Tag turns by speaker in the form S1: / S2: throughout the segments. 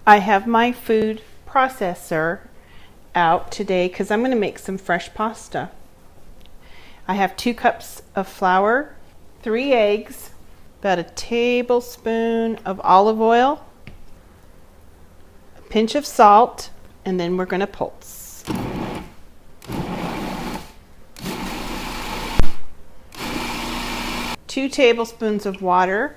S1: I have my food processor out today because I'm going to make some fresh pasta. I have 2 cups of flour, 3 eggs, about a tablespoon of olive oil, a pinch of salt, and then we're going to pulse. Two tablespoons of water.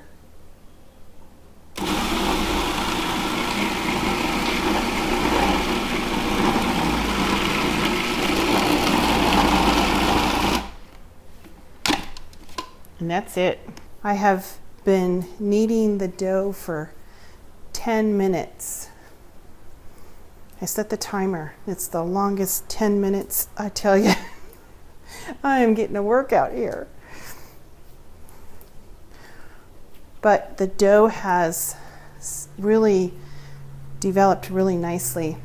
S1: And that's it. I have been kneading the dough for 10 minutes. I set the timer. It's the longest 10 minutes, I tell you. I am getting a workout here. But the dough has really developed really nicely.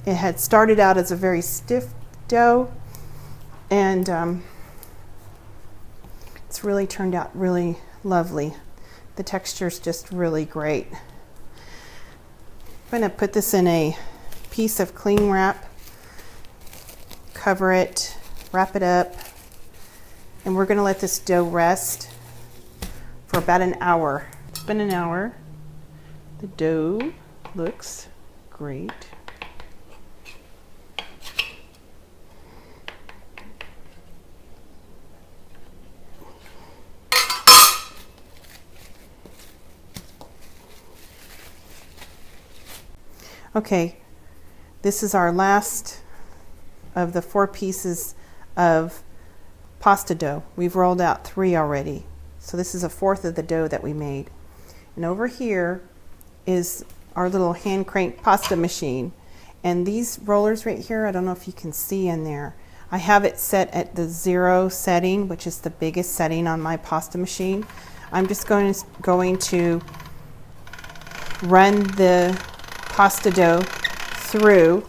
S1: It had started out as a very stiff dough, and it's really turned out really lovely. The texture is just really great. I'm going to put this in a piece of cling wrap, cover it, wrap it up, and we're going to let this dough rest for about an hour. It's been an hour. The dough looks great. Okay, this is our last of the 4 pieces of pasta dough. We've rolled out 3 already. So this is a 4th of the dough that we made. And over here is our little hand crank pasta machine. And these rollers right here, I don't know if you can see in there. I have it set at the 0 setting, which is the biggest setting on my pasta machine. I'm just going to run the pasta dough through,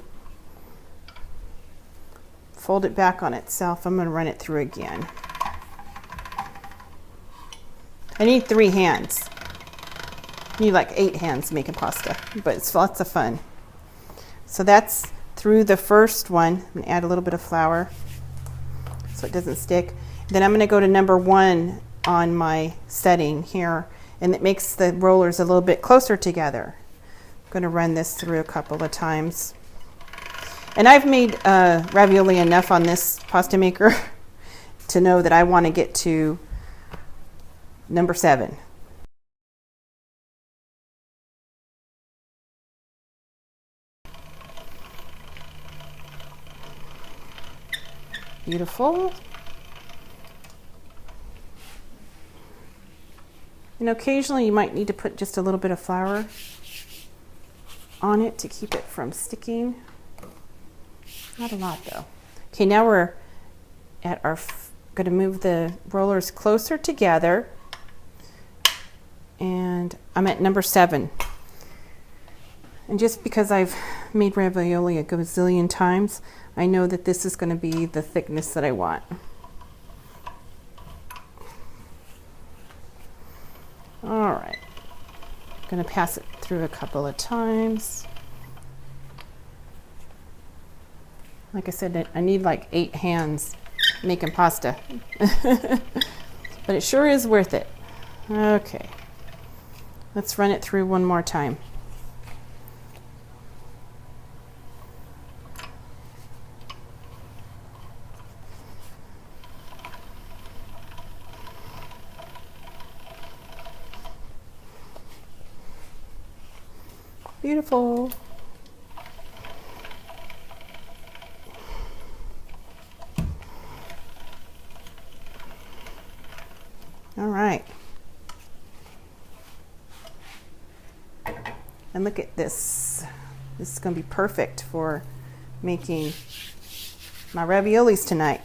S1: fold it back on itself. I'm going to run it through again. I need 3 hands. I need like 8 hands making pasta, but it's lots of fun. So that's through the first one. I'm going to add a little bit of flour so it doesn't stick. Then I'm going to go to number 1 on my setting here, and it makes the rollers a little bit closer together. I'm going to run this through a couple of times. And I've made ravioli enough on this pasta maker to know that I want to get to number 7. Beautiful. And occasionally you might need to put just a little bit of flour on it to keep it from sticking. Not a lot though. Okay, now we're at our, going to move the rollers closer together, and I'm at number 7. And just because I've made ravioli a gazillion times, I know that this is going to be the thickness that I want. All right. Going to pass it through a couple of times. Like I said, I need like 8 hands making pasta. But it sure is worth it. Okay. Let's run it through one more time. Beautiful. All right. And look at this. This is going to be perfect for making my raviolis tonight.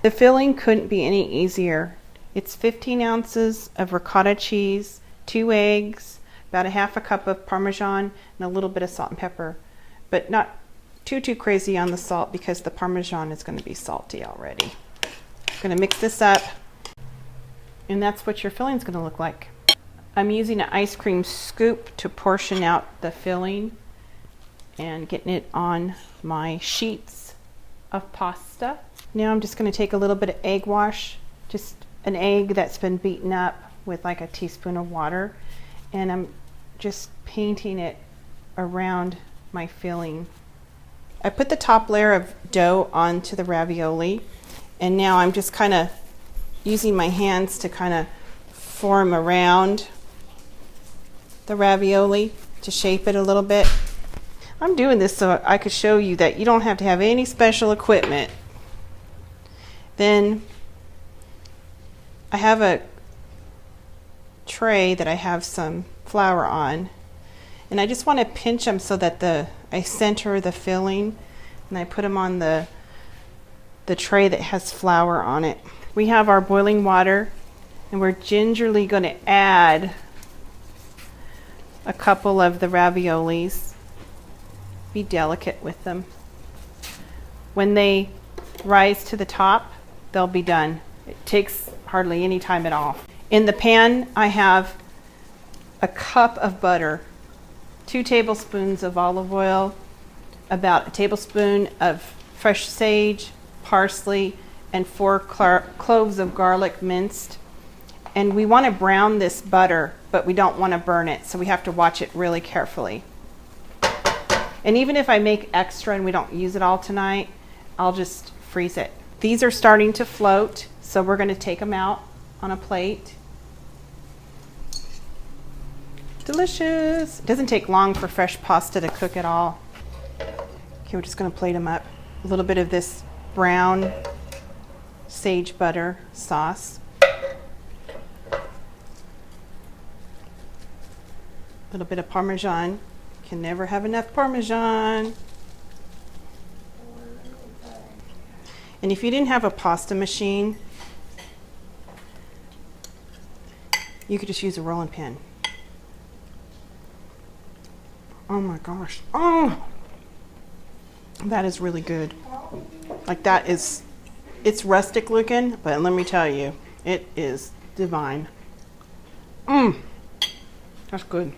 S1: The filling couldn't be any easier. It's 15 ounces of ricotta cheese, 2 eggs, about a half a cup of Parmesan, and a little bit of salt and pepper. But not too crazy on the salt because the Parmesan is going to be salty already. I'm going to mix this up, and that's what your filling is going to look like. I'm using an ice cream scoop to portion out the filling. and getting it on my sheets of pasta. Now I'm just going to take a little bit of egg wash, just an egg that's been beaten up with like a teaspoon of water, and I'm just painting it around my filling. I put the top layer of dough onto the ravioli, and now I'm just kind of using my hands to kind of form around the ravioli to shape it a little bit. I'm doing this so I could show you that you don't have to have any special equipment. Then I have a tray that I have some flour on, and I just want to pinch them so that I center the filling, and I put them on the tray that has flour on it. We have our boiling water, and we're gingerly going to add a couple of the raviolis. Be delicate with them. When they rise to the top, they'll be done. It takes hardly any time at all. In the pan, I have a cup of butter, 2 tablespoons of olive oil, about a tablespoon of fresh sage, parsley, and 4 cloves of garlic minced. And we want to brown this butter, but we don't want to burn it, so we have to watch it really carefully. And even if I make extra and we don't use it all tonight, I'll just freeze it. These are starting to float, so we're going to take them out on a plate. Delicious. It doesn't take long for fresh pasta to cook at all. Okay, we're just going to plate them up. A little bit of this brown sage butter sauce. A little bit of Parmesan. Can never have enough Parmesan. And if you didn't have a pasta machine, you could just use a rolling pin. Oh my gosh. Oh, that is really good. Like that is, it's rustic looking, but let me tell you, it is divine. That's good.